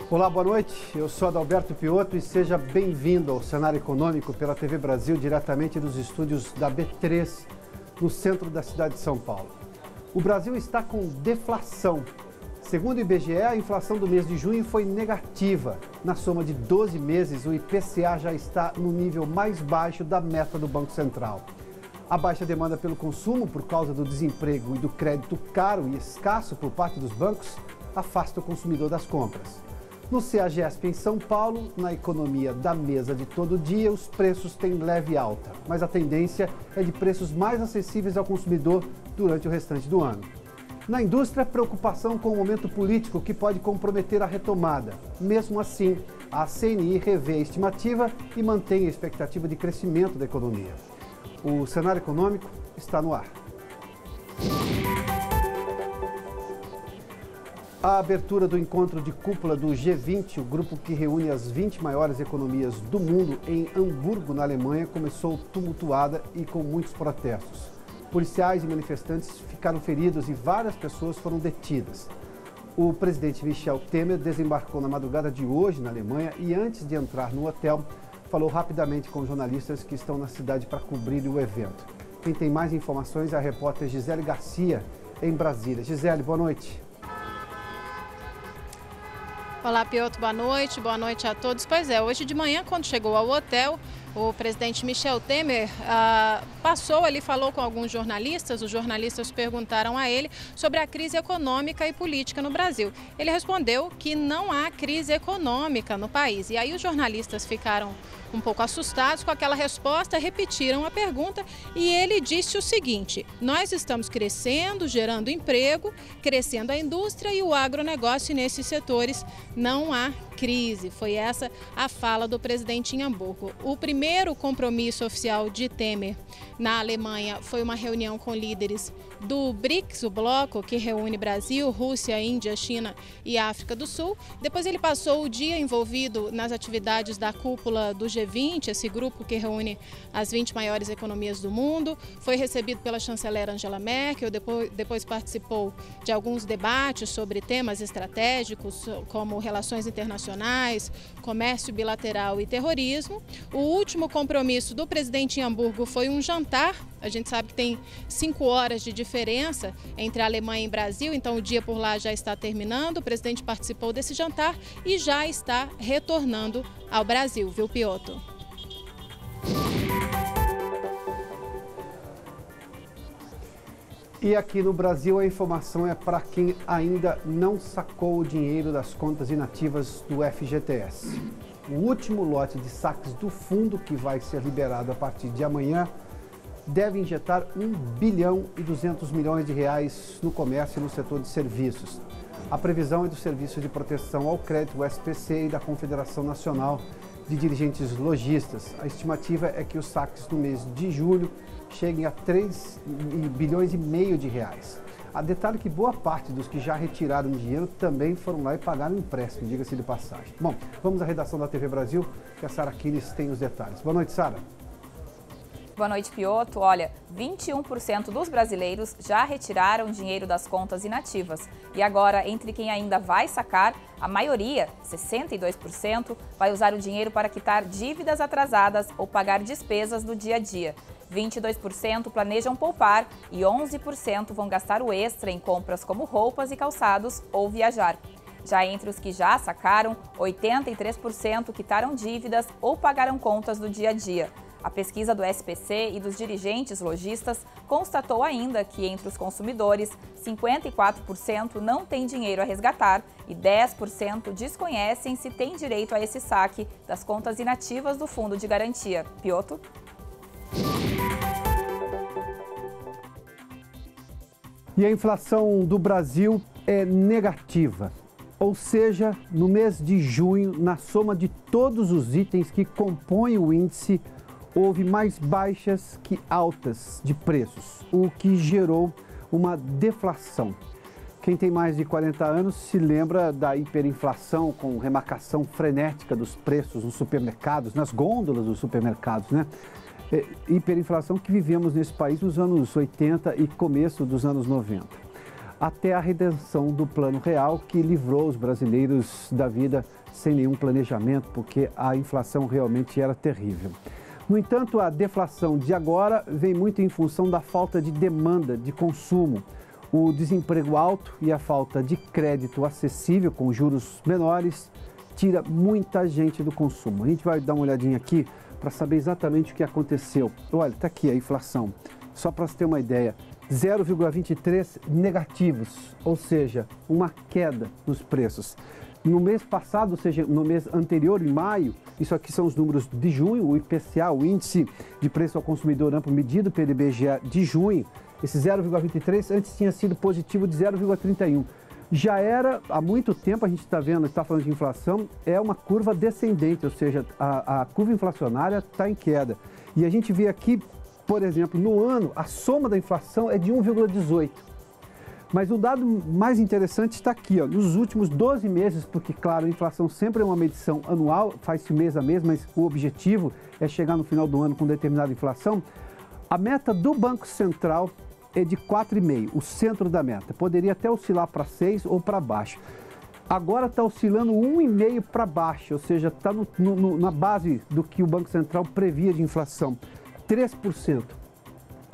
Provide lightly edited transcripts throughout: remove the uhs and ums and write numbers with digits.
Olá, boa noite. Eu sou Adalberto Piotto e seja bem-vindo ao Cenário Econômico pela TV Brasil, diretamente dos estúdios da B3, no centro da cidade de São Paulo. O Brasil está com deflação. Segundo o IBGE, a inflação do mês de junho foi negativa. Na soma de 12 meses, o IPCA já está no nível mais baixo da meta do Banco Central. A baixa demanda pelo consumo por causa do desemprego e do crédito caro e escasso por parte dos bancos afasta o consumidor das compras. No CEAGESP em São Paulo, na economia da mesa de todo dia, os preços têm leve alta, mas a tendência é de preços mais acessíveis ao consumidor durante o restante do ano. Na indústria, preocupação com o momento político que pode comprometer a retomada. Mesmo assim, a CNI revê a estimativa e mantém a expectativa de crescimento da economia. O cenário econômico está no ar. A abertura do encontro de cúpula do G20, o grupo que reúne as 20 maiores economias do mundo, em Hamburgo, na Alemanha, começou tumultuada e com muitos protestos. Policiais e manifestantes ficaram feridos e várias pessoas foram detidas. O presidente Michel Temer desembarcou na madrugada de hoje na Alemanha e, antes de entrar no hotel, falou rapidamente com jornalistas que estão na cidade para cobrir o evento. Quem tem mais informações é a repórter Gisele Garcia, em Brasília. Gisele, boa noite. Olá, Piotto, boa noite a todos. Pois é, hoje de manhã, quando chegou ao hotel, o presidente Michel Temer passou ali, falou com alguns jornalistas. Os jornalistas perguntaram a ele sobre a crise econômica e política no Brasil. Ele respondeu que não há crise econômica no país. E aí os jornalistas ficaram um pouco assustados com aquela resposta, repetiram a pergunta e ele disse o seguinte: nós estamos crescendo, gerando emprego, crescendo a indústria e o agronegócio, e nesses setores não há crise. Foi essa a fala do presidente em Hamburgo. O primeiro compromisso oficial de Temer na Alemanha foi uma reunião com líderes do BRICS, o bloco que reúne Brasil, Rússia, Índia, China e África do Sul. Depois ele passou o dia envolvido nas atividades da cúpula do G20, esse grupo que reúne as 20 maiores economias do mundo. Foi recebido pela chanceler Angela Merkel, depois participou de alguns debates sobre temas estratégicos como relações internacionais, comércio bilateral e terrorismo. O último compromisso do presidente em Hamburgo foi um jantar. A gente sabe que tem 5 horas de diferença entre a Alemanha e o Brasil, então o dia por lá já está terminando. O presidente participou desse jantar e já está retornando ao Brasil, viu, Piotto? E aqui no Brasil a informação é para quem ainda não sacou o dinheiro das contas inativas do FGTS. O último lote de saques do fundo, que vai ser liberado a partir de amanhã, deve injetar 1 bilhão e 200 milhões de reais no comércio e no setor de serviços. A previsão é do Serviço de Proteção ao Crédito, o SPC, e da Confederação Nacional de Dirigentes Lojistas. A estimativa é que os saques no mês de julho cheguem a 3 bilhões e meio de reais. A detalhe que boa parte dos que já retiraram dinheiro também foram lá e pagaram empréstimo, diga-se de passagem. Bom, vamos à redação da TV Brasil, que a Sara Quiles tem os detalhes. Boa noite, Sara. Boa noite, Piotto. Olha, 21% dos brasileiros já retiraram dinheiro das contas inativas. E agora, entre quem ainda vai sacar, a maioria, 62%, vai usar o dinheiro para quitar dívidas atrasadas ou pagar despesas do dia a dia. 22% planejam poupar e 11% vão gastar o extra em compras como roupas e calçados ou viajar. Já entre os que já sacaram, 83% quitaram dívidas ou pagaram contas do dia a dia. A pesquisa do SPC e dos dirigentes lojistas constatou ainda que entre os consumidores, 54% não têm dinheiro a resgatar e 10% desconhecem se têm direito a esse saque das contas inativas do Fundo de Garantia. Piotto? E a inflação do Brasil é negativa. Ou seja, no mês de junho, na soma de todos os itens que compõem o índice, houve mais baixas que altas de preços, o que gerou uma deflação. Quem tem mais de 40 anos se lembra da hiperinflação com remarcação frenética dos preços nos supermercados, nas gôndolas dos supermercados, né? Hiperinflação que vivemos nesse país nos anos 80 e começo dos anos 90. Até a redenção do Plano Real, que livrou os brasileiros da vida sem nenhum planejamento, porque a inflação realmente era terrível. No entanto, a deflação de agora vem muito em função da falta de demanda, de consumo. O desemprego alto e a falta de crédito acessível com juros menores tira muita gente do consumo. A gente vai dar uma olhadinha aqui para saber exatamente o que aconteceu. Olha, está aqui a inflação. Só para você ter uma ideia, 0,23 negativos, ou seja, uma queda nos preços. No mês passado, ou seja, no mês anterior, em maio, isso aqui são os números de junho, o IPCA, o Índice de Preço ao Consumidor Amplo Medido pelo IBGE de junho, esse 0,23 antes tinha sido positivo de 0,31. Já era, há muito tempo a gente está vendo, está falando de inflação, é uma curva descendente, ou seja, a curva inflacionária está em queda. E a gente vê aqui, por exemplo, no ano, a soma da inflação é de 1,18. Mas o dado mais interessante está aqui, ó, nos últimos 12 meses, porque, claro, a inflação sempre é uma medição anual, faz-se mês a mês, mas o objetivo é chegar no final do ano com determinada inflação. A meta do Banco Central é de 4,5, o centro da meta. Poderia até oscilar para 6 ou para baixo. Agora está oscilando 1,5 para baixo, ou seja, está na base do que o Banco Central previa de inflação, 3%.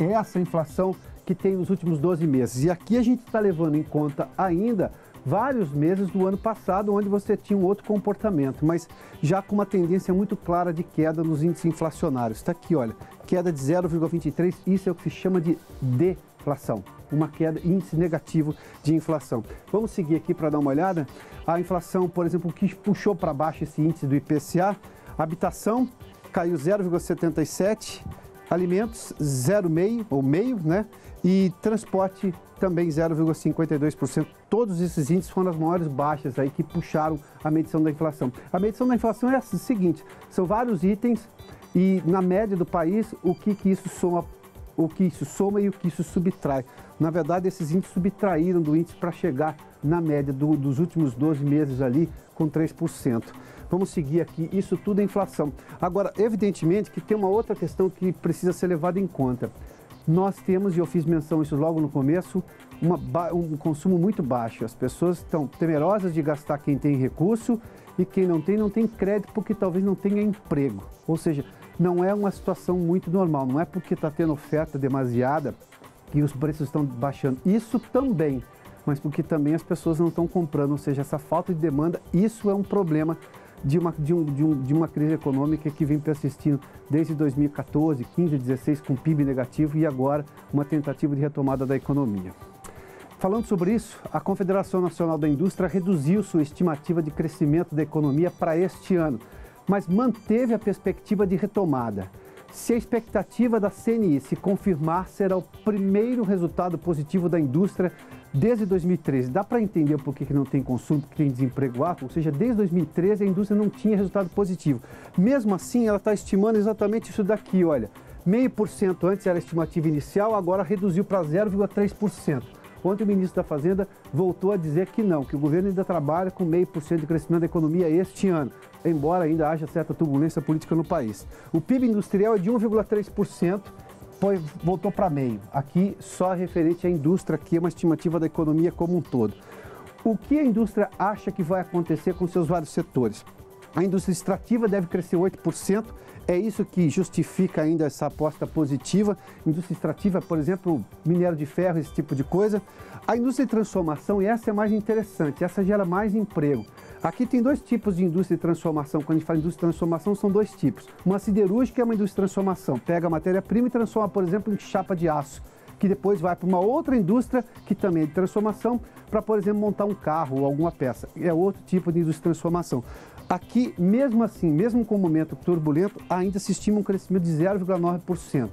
É essa inflação que tem nos últimos 12 meses. E aqui a gente está levando em conta ainda vários meses do ano passado, onde você tinha um outro comportamento, mas já com uma tendência muito clara de queda nos índices inflacionários. Está aqui, olha, queda de 0,23, isso é o que se chama de deflação, uma queda, índice negativo de inflação. Vamos seguir aqui para dar uma olhada. A inflação, por exemplo, o que puxou para baixo esse índice do IPCA, habitação caiu 0,77, alimentos 0,5 ou meio, né? E transporte também 0,52%. Todos esses índices foram as maiores baixas aí que puxaram a medição da inflação. A medição da inflação é a seguinte, são vários itens e na média do país o que isso soma e o que isso subtrai. Na verdade, esses índices subtraíram do índice para chegar na média dos últimos 12 meses ali com 3%. Vamos seguir aqui, isso tudo é inflação. Agora, evidentemente que tem uma outra questão que precisa ser levada em conta. Nós temos, e eu fiz menção isso logo no começo, um consumo muito baixo. As pessoas estão temerosas de gastar quem tem recurso e quem não tem crédito porque talvez não tenha emprego. Ou seja, não é uma situação muito normal, não é porque está tendo oferta demasiada que os preços estão baixando. Isso também, mas porque também as pessoas não estão comprando, ou seja, essa falta de demanda, isso é um problema de uma crise econômica que vem persistindo desde 2014, 15, 16 com PIB negativo e agora uma tentativa de retomada da economia. Falando sobre isso, a Confederação Nacional da Indústria reduziu sua estimativa de crescimento da economia para este ano, mas manteve a perspectiva de retomada. Se a expectativa da CNI se confirmar, será o primeiro resultado positivo da indústria desde 2013. Dá para entender por que não tem consumo, porque tem desemprego alto? Ou seja, desde 2013 a indústria não tinha resultado positivo. Mesmo assim, ela está estimando exatamente isso daqui, olha. 0,5% antes era a estimativa inicial, agora reduziu para 0,3%. Ontem o ministro da Fazenda voltou a dizer que não, que o governo ainda trabalha com 0,5% de crescimento da economia este ano, embora ainda haja certa turbulência política no país. O PIB industrial é de 1,3%, voltou para meio. Aqui só referente à indústria, que é uma estimativa da economia como um todo. O que a indústria acha que vai acontecer com seus vários setores? A indústria extrativa deve crescer 8%, é isso que justifica ainda essa aposta positiva. Indústria extrativa, por exemplo, minério de ferro, esse tipo de coisa. A indústria de transformação, e essa é mais interessante, essa gera mais emprego. Aqui tem dois tipos de indústria de transformação. Quando a gente fala de indústria de transformação, são dois tipos. Uma siderúrgica é uma indústria de transformação, pega a matéria-prima e transforma, por exemplo, em chapa de aço, que depois vai para uma outra indústria, que também é de transformação, para, por exemplo, montar um carro ou alguma peça. É outro tipo de indústria de transformação. Aqui, mesmo assim, mesmo com o momento turbulento, ainda se estima um crescimento de 0,9%.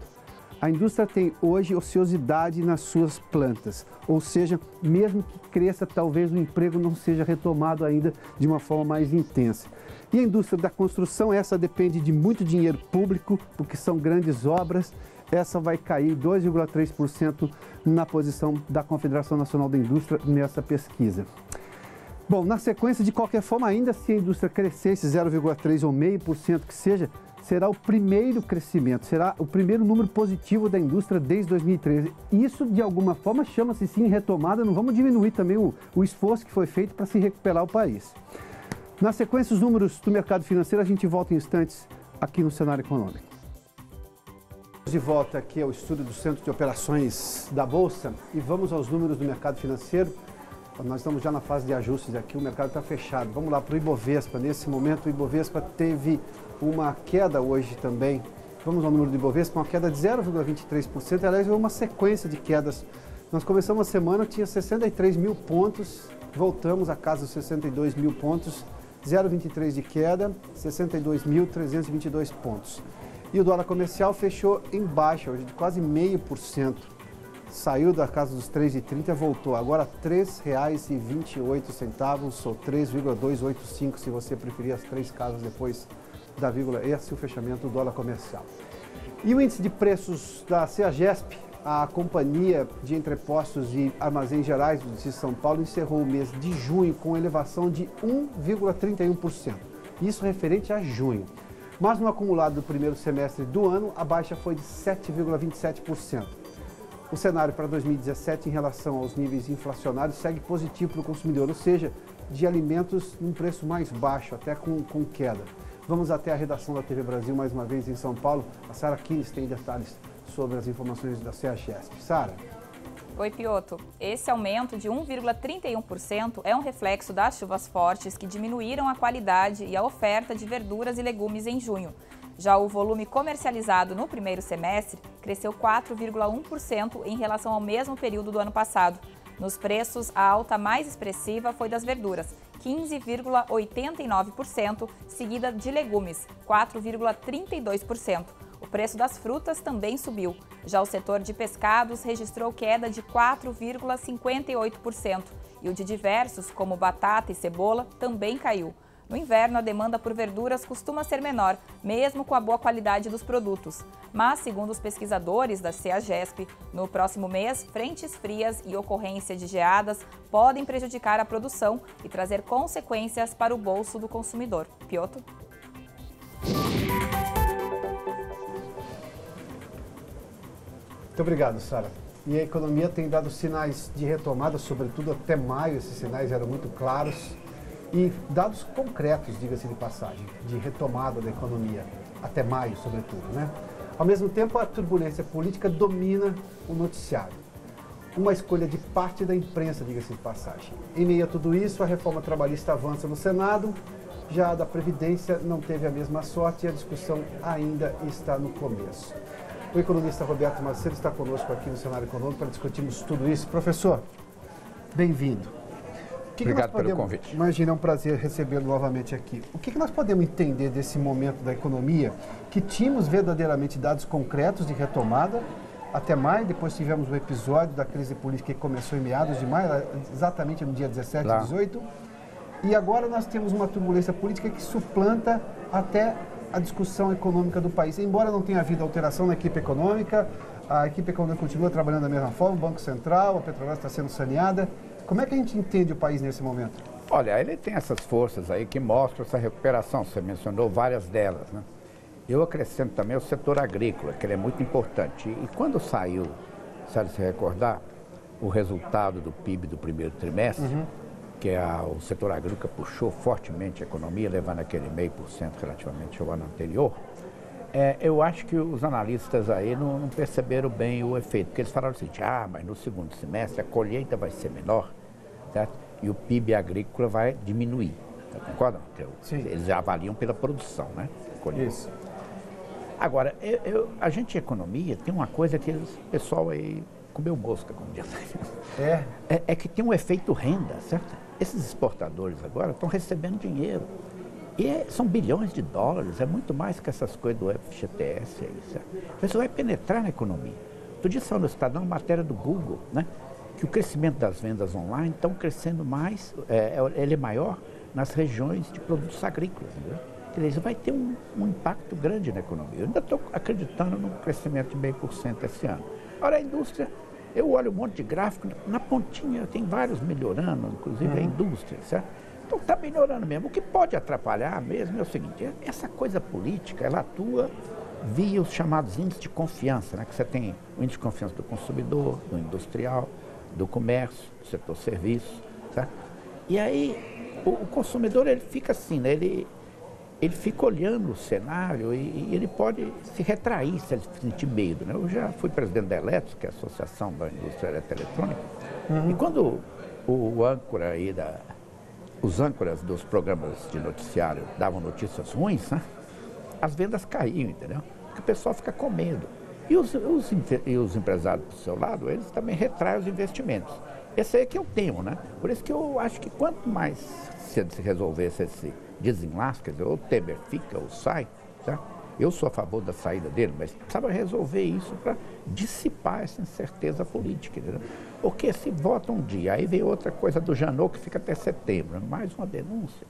A indústria tem hoje ociosidade nas suas plantas, ou seja, mesmo que cresça, talvez o emprego não seja retomado ainda de uma forma mais intensa. E a indústria da construção, essa depende de muito dinheiro público, porque são grandes obras, essa vai cair 2,3% na posição da Confederação Nacional da Indústria nessa pesquisa. Bom, na sequência, de qualquer forma, ainda se a indústria crescesse 0,3% ou 0,5% que seja, será o primeiro crescimento, será o primeiro número positivo da indústria desde 2013. Isso, de alguma forma, chama-se sim retomada, não vamos diminuir também o esforço que foi feito para se recuperar o país. Na sequência, os números do mercado financeiro, a gente volta em instantes aqui no Cenário Econômico. De volta aqui ao estúdio do Centro de Operações da Bolsa e vamos aos números do mercado financeiro. Nós estamos já na fase de ajustes aqui, o mercado está fechado. Vamos lá para o Ibovespa. Nesse momento, o Ibovespa teve uma queda hoje também. Vamos ao número do Ibovespa, uma queda de 0,23%. Aliás, é uma sequência de quedas. Nós começamos a semana, tinha 63 mil pontos, voltamos à casa dos 62 mil pontos, 0,23% de queda, 62.322 pontos. E o dólar comercial fechou em baixa hoje, de quase 0,5%. Saiu da casa dos 3,30 e voltou. Agora R$ 3,28, ou 3,285, se você preferir as três casas depois da vírgula. Esse é o fechamento do dólar comercial. E o índice de preços da CEAGESP, a Companhia de Entrepostos e Armazéns Gerais do Distrito de São Paulo, encerrou o mês de junho com elevação de 1,31%. Isso referente a junho. Mas no acumulado do primeiro semestre do ano, a baixa foi de 7,27%. O cenário para 2017 em relação aos níveis inflacionários segue positivo para o consumidor, ou seja, de alimentos num preço mais baixo, até com queda. Vamos até a redação da TV Brasil mais uma vez em São Paulo. A Sara Kines tem detalhes sobre as informações da CEAGESP. Sara? Oi, Piotto. Esse aumento de 1,31% é um reflexo das chuvas fortes que diminuíram a qualidade e a oferta de verduras e legumes em junho. Já o volume comercializado no primeiro semestre cresceu 4,1% em relação ao mesmo período do ano passado. Nos preços, a alta mais expressiva foi das verduras, 15,89%, seguida de legumes, 4,32%. O preço das frutas também subiu. Já o setor de pescados registrou queda de 4,58% e o de diversos, como batata e cebola, também caiu. No inverno, a demanda por verduras costuma ser menor, mesmo com a boa qualidade dos produtos. Mas, segundo os pesquisadores da CEAGESP, no próximo mês, frentes frias e ocorrência de geadas podem prejudicar a produção e trazer consequências para o bolso do consumidor. Piotto? Muito obrigado, Sara. E a economia tem dado sinais de retomada, sobretudo até maio, esses sinais eram muito claros. E dados concretos, diga-se de passagem, de retomada da economia, até maio, sobretudo, né? Ao mesmo tempo, a turbulência política domina o noticiário. Uma escolha de parte da imprensa, diga-se de passagem. Em meio a tudo isso, a reforma trabalhista avança no Senado, já a da Previdência não teve a mesma sorte e a discussão ainda está no começo. O economista Roberto Macedo está conosco aqui no Cenário Econômico para discutirmos tudo isso. Professor, bem-vindo. Obrigado pelo convite. Imagina, é um prazer recebê-lo novamente aqui. O que nós podemos entender desse momento da economia, que tínhamos verdadeiramente dados concretos de retomada até maio, depois tivemos o episódio da crise política que começou em meados de maio, exatamente no dia 17 e 18, e agora nós temos uma turbulência política que suplanta até a discussão econômica do país. Embora não tenha havido alteração na equipe econômica, a equipe econômica continua trabalhando da mesma forma, o Banco Central, a Petrobras está sendo saneada. Como é que a gente entende o país nesse momento? Olha, ele tem essas forças aí que mostram essa recuperação, você mencionou várias delas, né? Eu acrescento também o setor agrícola, que ele é muito importante. E quando saiu, se recordar, o resultado do PIB do primeiro trimestre, que o setor agrícola puxou fortemente a economia, levando aquele 0,5% relativamente ao ano anterior, eu acho que os analistas aí não perceberam bem o efeito, porque eles falaram assim, mas no segundo semestre a colheita vai ser menor, certo? E o PIB agrícola vai diminuir, concordam? Sim. Eles avaliam pela produção, né? Isso. Agora, a gente, economia, tem uma coisa que o pessoal aí comeu mosca, como diz. É que tem um efeito renda, certo? Esses exportadores agora estão recebendo dinheiro. E são bilhões de dólares, é muito mais que essas coisas do FGTS aí, certo? Isso vai penetrar na economia. Outro dia saiu no Estadão uma matéria do Google, né? Que o crescimento das vendas online estão crescendo mais, ele é maior nas regiões de produtos agrícolas, entendeu? Quer dizer, isso vai ter um impacto grande na economia. Eu ainda estou acreditando num crescimento de 0,5% esse ano. Agora, a indústria, eu olho um monte de gráfico, na pontinha tem vários melhorando, inclusive a indústria, certo? Então está melhorando mesmo. O que pode atrapalhar mesmo é o seguinte, essa coisa política, ela atua via os chamados índices de confiança, né? Que você tem o índice de confiança do consumidor, do industrial, do comércio, do setor serviços, certo? E aí o consumidor ele fica assim, né? Ele fica olhando o cenário e ele pode se retrair se ele sentir medo, né? Eu já fui presidente da Eletros, que é a Associação da Indústria Eletroeletrônica, e quando o âncora aí os âncoras dos programas de noticiário davam notícias ruins, né? As vendas caíam, entendeu? Porque o pessoal fica com medo. E os empresários do seu lado, eles também retraem os investimentos. Esse aí é que é o tema, né? Por isso que eu acho que quanto mais cedo se resolvesse esse desenlace, quer dizer, ou o Temer fica ou sai, tá? Eu sou a favor da saída dele, mas precisava resolver isso para dissipar essa incerteza política, entendeu? Porque se vota um dia, aí vem outra coisa do Janot que fica até setembro, mais uma denúncia.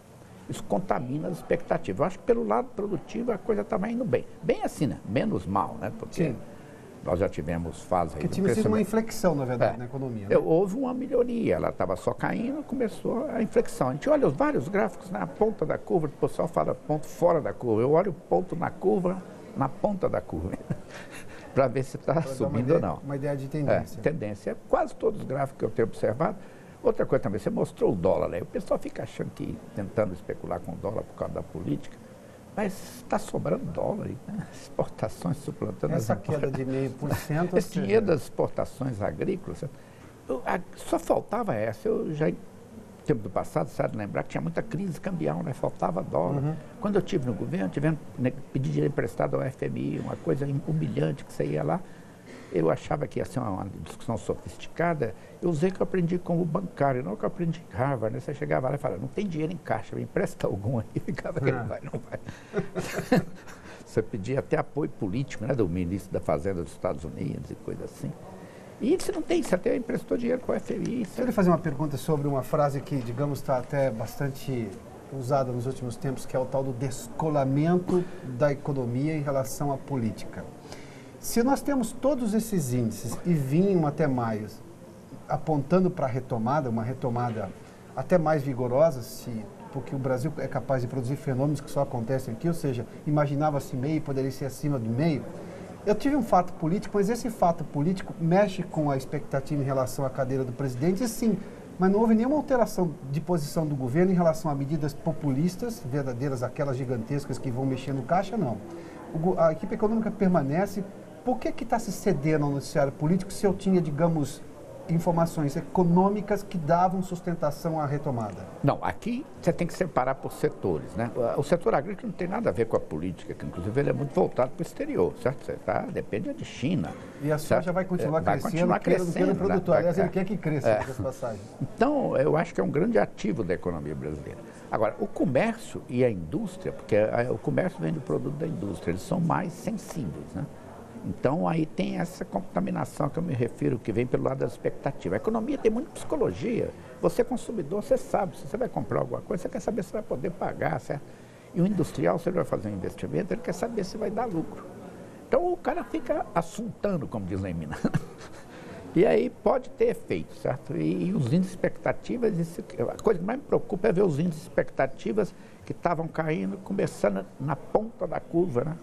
Isso contamina as expectativas. Eu acho que pelo lado produtivo a coisa estava indo bem. Bem assim, né? Menos mal, né? Porque sim, nós já tivemos fases aí. que tinha sido uma inflexão, na verdade, na economia. Né? Houve uma melhoria, ela estava só caindo, começou a inflexão. A gente olha os vários gráficos na ponta da curva, o pessoal fala ponto fora da curva. Eu olho o ponto na curva, na ponta da curva, para ver se está subindo ou não. Uma ideia de tendência. Tendência. Quase todos os gráficos que eu tenho observado. Outra coisa também, você mostrou o dólar, né? O pessoal fica achando que, tentando especular com o dólar por causa da política, mas está sobrando dólar, né? Exportações suplantando essa as queda de 0,5%. Esse dinheiro das exportações agrícolas, só faltava essa. Eu já, no tempo do passado, sabe lembrar que tinha muita crise cambial, né? Faltava dólar. Quando eu estive no governo, pedi dinheiro emprestado ao FMI, uma coisa humilhante que você ia lá. Eu achava que ia ser uma discussão sofisticada. Eu usei que eu aprendi como bancário, não que eu aprendi em Harvard, né? Você chegava lá e falava, não tem dinheiro em caixa, me empresta algum aí. E ficava, não vai. Você pedia até apoio político, né? Do ministro da Fazenda dos Estados Unidos e coisa assim. E você não tem, você até emprestou dinheiro para o FMI. Deixa eu lhe fazer uma pergunta sobre uma frase que, digamos, está até bastante usada nos últimos tempos, que é o tal do descolamento da economia em relação à política. Se nós temos todos esses índices e vinham até maio apontando para a retomada, uma retomada até mais vigorosa, porque o Brasil é capaz de produzir fenômenos que só acontecem aqui, ou seja, imaginava-se meio e poderia ser acima do meio. Eu tive um fato político, mas esse fato político mexe com a expectativa em relação à cadeira do presidente, sim, mas não houve nenhuma alteração de posição do governo em relação a medidas populistas, verdadeiras, aquelas gigantescas que vão mexer no caixa, não. A equipe econômica permanece. Por que está se cedendo ao noticiário político se eu tinha, digamos, informações econômicas que davam sustentação à retomada? Não, aqui você tem que separar por setores, né? O setor agrícola não tem nada a ver com a política, que inclusive ele é muito voltado para o exterior, certo? Você depende de China. E a soja vai continuar crescendo, queira o produtor. Aliás, ele quer que cresça essa passagem. Então, eu acho que é um grande ativo da economia brasileira. Agora, o comércio e a indústria, porque o comércio vende o produto da indústria, eles são mais sensíveis, né? Então, aí tem essa contaminação que eu me refiro, que vem pelo lado da expectativa. A economia tem muita psicologia. Você, consumidor, você sabe, se você vai comprar alguma coisa, você quer saber se vai poder pagar, certo? E o industrial, se ele vai fazer um investimento, ele quer saber se vai dar lucro. Então, o cara fica assuntando, como diz lá em Minas. E aí pode ter efeito, certo? E os índices de expectativas, a coisa que mais me preocupa é ver os índices de expectativas que estavam caindo, começando na ponta da curva, né?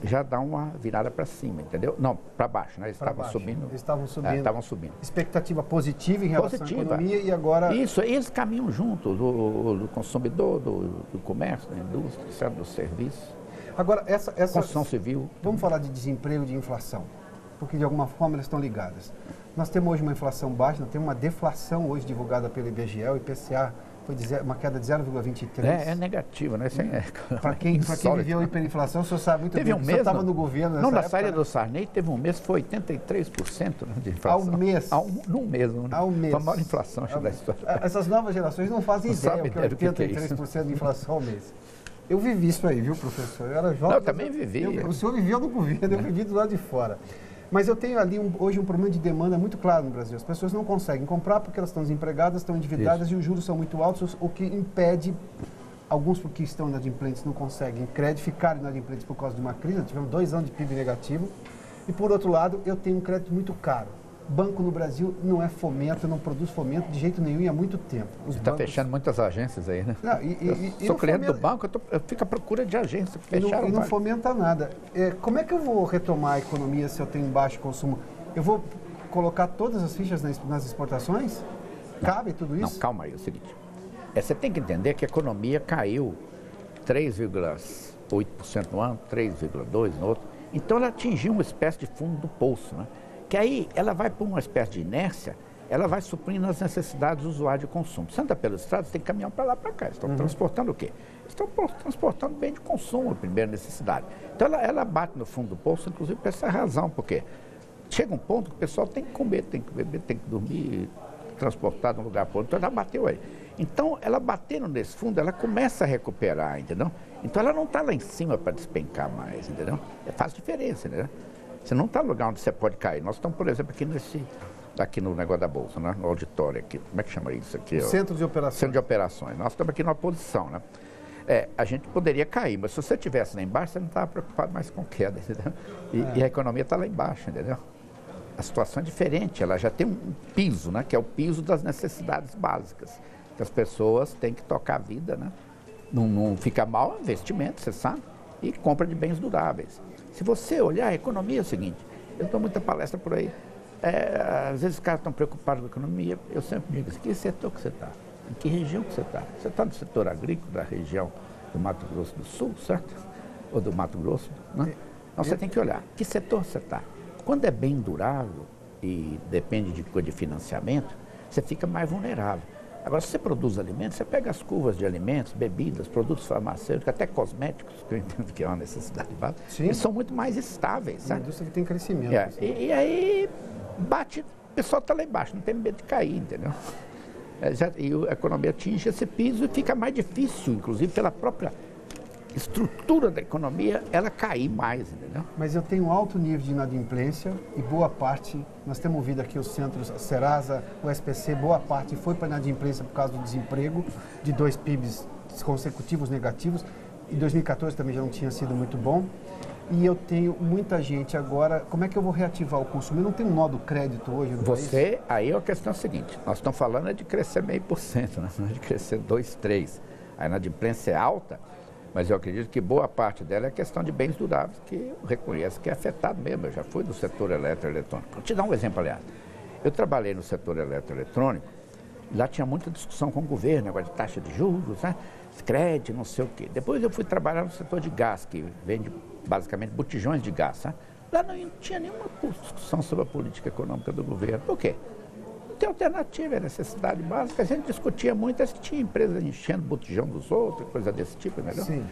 Já dá uma virada para cima, entendeu? Não, para baixo, né? Eles estavam subindo. Eles estavam subindo. Estavam subindo. Expectativa positiva em relação à economia e agora... Isso, eles caminham juntos, do consumidor, do comércio, da indústria, certo? Do serviço. Agora, essa construção civil. Vamos falar de desemprego e de inflação, porque de alguma forma elas estão ligadas. Nós temos hoje uma inflação baixa, nós temos uma deflação hoje divulgada pelo IBGE, o IPCA foi uma queda de 0,23. É negativo, né? Para quem viveu a hiperinflação, o senhor sabe muito bem. O senhor estava no governo nessa época. Na saída do Sarney teve um mês que foi 83% de inflação. Ao mês? Num mês. Ao mês. Foi a maior inflação da história. Essas novas gerações não fazem ideia o que é 83% de inflação ao mês. Eu vivi isso aí, viu, professor? Eu era jovem. Eu também vivi. O senhor viveu no governo, eu vivi do lado de fora. Mas eu tenho ali hoje um problema de demanda muito claro no Brasil. As pessoas não conseguem comprar porque elas estão desempregadas, estão endividadas e os juros são muito altos, o que impede Alguns porque estão inadimplentes não conseguem crédito, ficaram inadimplentes por causa de uma crise, nós tivemos 2 anos de PIB negativo. E por outro lado, eu tenho um crédito muito caro. Banco no Brasil não é fomento, não produz fomento de jeito nenhum e há muito tempo. Você está fechando muitas agências aí, né? Não, eu sou cliente do banco, eu fico à procura de agência. E não fomenta nada. Como é que eu vou retomar a economia se eu tenho baixo consumo? Eu vou colocar todas as fichas nas exportações? Cabe tudo isso? Não, calma aí, é o seguinte. Você tem que entender que a economia caiu 3,8% no ano, 3,2% no outro. Então ela atingiu uma espécie de fundo do poço, né? Que aí ela vai por uma espécie de inércia, ela vai suprindo as necessidades do usuário de consumo. Você anda pelos estados, tem caminhão para lá para cá. Estão transportando o quê? Estão transportando bem de consumo, a primeira necessidade. Então ela bate no fundo do poço, inclusive por essa razão, porque chega um ponto que o pessoal tem que comer, tem que beber, tem que dormir, transportar de um lugar para outro. Então ela bateu aí. Então ela batendo nesse fundo, ela começa a recuperar, entendeu? Então ela não está lá em cima para despencar mais, entendeu? Faz diferença, entendeu? Você não está no lugar onde você pode cair. Nós estamos, por exemplo, aqui no negócio da Bolsa, né? No auditório aqui. Como é que chama isso aqui? Centro de Operações. Centro de Operações. Nós estamos aqui numa posição, né? A gente poderia cair, mas se você estivesse lá embaixo, você não estava preocupado mais com queda, entendeu? E a economia está lá embaixo, entendeu? A situação é diferente, ela já tem um piso, né? Que é o piso das necessidades básicas. Que as pessoas têm que tocar a vida, né? Não fica mal, investimento, você sabe, e compra de bens duráveis. Se você olhar, a economia é o seguinte, eu dou muita palestra por aí, às vezes os caras estão preocupados com a economia, eu sempre digo, em que setor que você está? Em que região que você está? Você está no setor agrícola da região do Mato Grosso do Sul, certo? Ou do Mato Grosso, né? Então você tem que olhar, que setor você está? Quando é bem durável e depende de financiamento, você fica mais vulnerável. Agora, se você produz alimentos, você pega as curvas de alimentos, bebidas, produtos farmacêuticos, até cosméticos, que eu entendo que é uma necessidade básica, eles são muito mais estáveis, sabe? A indústria que tem crescimento. E aí, bate, o pessoal está lá embaixo, não tem medo de cair, entendeu? E a economia atinge esse piso e fica mais difícil, inclusive pela própria estrutura da economia, ela cair mais, entendeu? Mas eu tenho um alto nível de inadimplência e boa parte, nós temos ouvido aqui os centros, a Serasa, o SPC, boa parte foi para inadimplência por causa do desemprego, de 2 PIBs consecutivos negativos, e 2014 também já não tinha sido muito bom. E eu tenho muita gente agora, como é que eu vou reativar o consumo? Eu não tenho um nó do crédito hoje no país? Aí a questão é a seguinte, nós estamos falando de crescer 0,5%, né? Não é de crescer 2%, 3%. A inadimplência é alta, mas eu acredito que boa parte dela é questão de bens duráveis, que eu reconheço que é afetado mesmo. Eu já fui do setor eletroeletrônico. Vou te dar um exemplo, aliás. Eu trabalhei no setor eletroeletrônico, lá tinha muita discussão com o governo, negócio de taxa de juros, né? Crédito, não sei o quê. Depois eu fui trabalhar no setor de gás, que vende basicamente botijões de gás. Né? Lá não tinha nenhuma discussão sobre a política econômica do governo. Por quê? Não tem alternativa, é necessidade básica. A gente discutia muito, se tinha empresas enchendo botijão dos outros, coisa desse tipo, entendeu? Sim.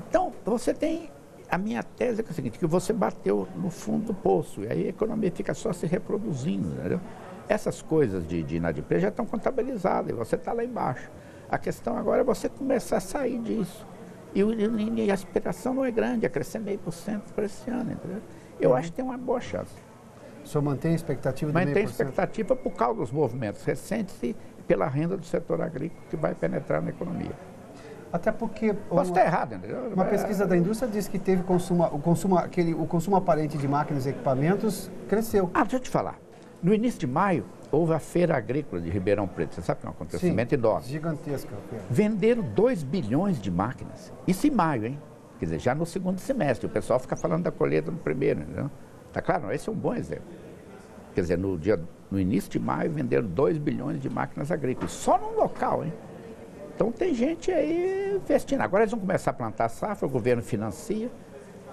Então, você tem... A minha tese é, o seguinte, que você bateu no fundo do poço, e aí a economia fica só se reproduzindo, entendeu? Essas coisas de inadimplência já estão contabilizadas, e você está lá embaixo. A questão agora é você começar a sair disso. E a aspiração não é grande, é crescer 0,5% para esse ano, entendeu? Eu acho que tem uma boa chance. O senhor mantém a expectativa de 0,5%? Mantém a expectativa por causa dos movimentos recentes e pela renda do setor agrícola que vai penetrar na economia. Até porque... Posso estar errado, entendeu? Uma pesquisa da indústria diz que teve o consumo aparente de máquinas e equipamentos cresceu. Deixa eu te falar. No início de maio, houve a Feira Agrícola de Ribeirão Preto. Você sabe que é um acontecimento enorme. Gigantesca. Venderam 2 bilhões de máquinas. Isso em maio, hein? Quer dizer, já no segundo semestre. O pessoal fica falando da colheita no primeiro, entendeu? Tá claro? Esse é um bom exemplo. Quer dizer, no início de maio, venderam 2 bilhões de máquinas agrícolas. Só num local, hein? Então tem gente aí investindo. Agora eles vão começar a plantar safra, o governo financia,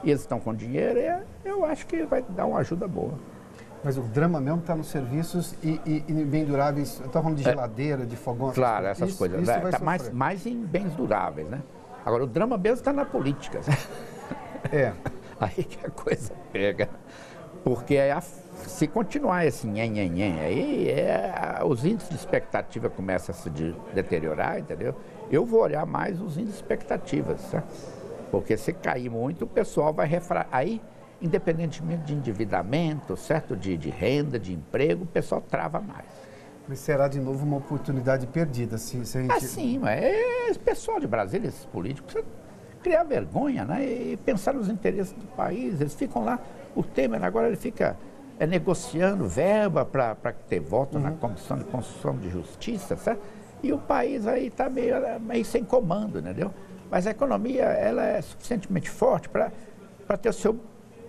e eles estão com dinheiro, e eu acho que vai dar uma ajuda boa. Mas o drama mesmo está nos serviços e bem duráveis. Eu estava falando de geladeira, de fogão. Claro, essas coisas. Está mais em bens duráveis, né? Agora, o drama mesmo está na política. Aí que a coisa pega. Porque se continuar esse nhen-nhen-nhen, aí os índices de expectativa começam a se deteriorar, entendeu? Eu vou olhar mais os índices de expectativas, tá? Porque se cair muito, o pessoal vai aí, independentemente de endividamento, certo? De renda, de emprego, o pessoal trava mais. Mas será de novo uma oportunidade perdida, se a gente... Sim, mas esse pessoal de Brasília, esses políticos, precisa criar vergonha, né? E pensar nos interesses do país. Eles ficam lá, o Temer agora ele fica negociando verba para ter voto na Comissão de Constituição de Justiça, certo? E o país aí está meio sem comando, entendeu? Mas a economia, ela é suficientemente forte para ter o seu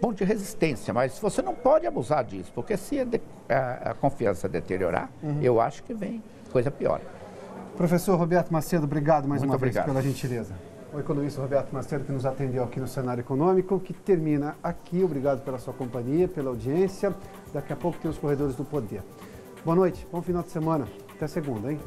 ponto de resistência, mas você não pode abusar disso, porque se a confiança deteriorar, eu acho que vem coisa pior. Professor Roberto Macedo, obrigado mais Muito uma obrigado. vez pela gentileza. O economista Roberto Macedo, que nos atendeu aqui no Cenário Econômico, que termina aqui. Obrigado pela sua companhia, pela audiência. Daqui a pouco tem os Corredores do Poder. Boa noite, bom final de semana. Até segunda, hein?